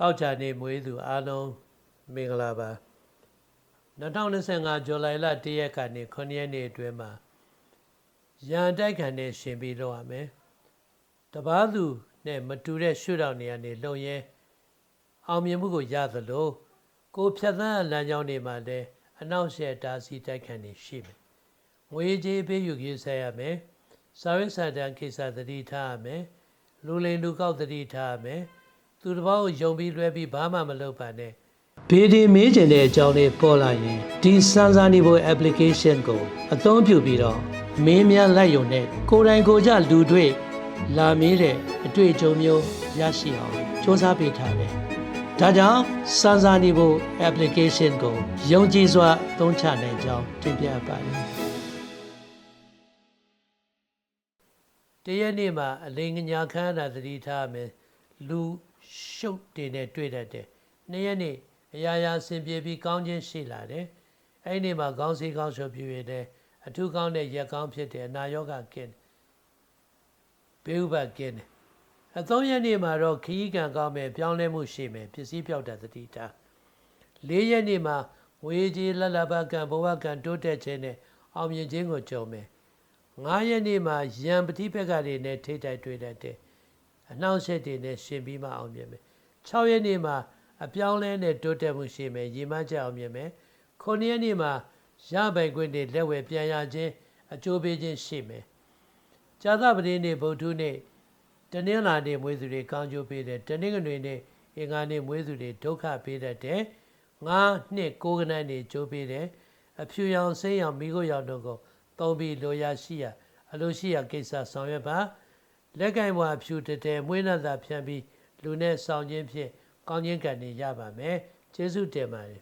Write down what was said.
တောက်ချာနေမွေးသူအားလုံးမင်္ဂလာပါ2025ဇူလိုင်လ1ရက်ကနေ9ရက်နေ့အတွင်းမှာရန်တိုက်ခံနဲ့ရှင်ပြီးလုပ်ရမယ်တပားသူနဲ့မတူတဲ့ရှုထောင့်တွေကနေလုံရဲအောင်မြင်မှုကိုရသလိုကိုဖြတ်သန်းလမ်းကြောင်းတွေမှာလည်းအနောက်ရှက်တားဆီးတိုက်ခံနေရှိမယ်ငွေကြေးပေးယူရေးဆက်ရမယ်စာရေးစာတမ်းကိစ္စသတိထားရမယ်လူလိမ်လူကောက်သတိထားရမယ်သူတစ်ပါးကိုယုံပြီးလွှဲပြီးဘာမှမလုပ်ပါနဲ့ဘေးဒီမေးကျင်တဲ့အကြောင်းလေးပေါ်လာရင်ဒီစမ်းစာနေဖို့ application ကိုအသုံးပြုပြီးတော့မင်းများလိုက်ရုံနဲ့ကိုယ်တိုင်ကိုယ်ကျလူတွေ့လာမေးတဲ့အတွေ့အကြုံမျိုးရရှိအောင်စ조사ပေးထားတယ်ဒါကြောင့်စမ်းစာနေဖို့ application ကိုယုံကြည်စွာသုံးချနိုင်ကြောင်းတင်ပြပါတယ်တရက်နေ့မှာအလိမ်ညာခန်းတာသတိထားမယ်လူရှုပ်တင်နဲ့တွေ့တတ်တယ်နှစ်ရက်နေ့အရာရာဆင်ပြေပြီးကောင်းခြင်းရှိလာတယ်အဲ့ဒီနေ့မှာခေါင်းစည်းကောင်းရှုပ်ပြည့်တယ်အထူးကောင်းတဲ့ရက်ကောင်းဖြစ်တယ်အနာရောဂါကင်းဘေးဥပတ်ကင်းတယ်အသုံးရက်နေ့မှာတော့ခရီးကံကောင်းမယ်ပြောင်းလဲမှုရှိမယ်ပစ္စည်းပြောက်တဲ့သတိထား၄ရက်နေ့မှာဝေကြီးလလဘကံဘဝကံတိုးတက်ခြင်းနဲ့အောင်မြင်ခြင်းကိုကြုံမယ်9ရက်နေ့မှာရံပတိဘက်ကတွေနဲ့ထိတ်တိုက်တွေ့တတ်တယ်အနှောင့်အယှက်တွေနဲ့ရှင်ပြီးမှအောင်မြင်မယ်6ရက်နေ့မှာအပြောင်းလဲနဲ့တိုးတက်မှုရှိမယ်ရည်မှန်းချက်အောင်မြင်မယ်9ရက်နေ့မှာရပိုင်ခွင့်တွေလက်ဝယ်ပြန်ရခြင်းအကျိုးပေးခြင်းရှိမယ်ဇာသပတိနေ့ဗုဒ္ဓနေ့တနင်္လာနေ့မွေးသူတွေကောင်းကျိုးပေးတယ်တနင်္ဂနွေနေ့အင်္ဂါနေ့မွေးသူတွေဒုက္ခပေးတတ်တယ်9နှစ်9ကနန်းနေ့ကျိုးပေးတယ်အဖြူရောင်စိမ်းရောင်မိခိုးရောင်တို့ကိုသုံးပြီးလိုရာရှိရာအလိုရှိရာကိစ္စဆောင်ရွက်ပါလက်ကင်ဘွားဖြူတတဲမွေးနှံသာဖြန့်ပြီးလူနဲ့ဆောင်ခြင်းဖြင့်ကောင်းခြင်းကံတွေရပါမယ်ကျေးဇူးတင်ပါတယ်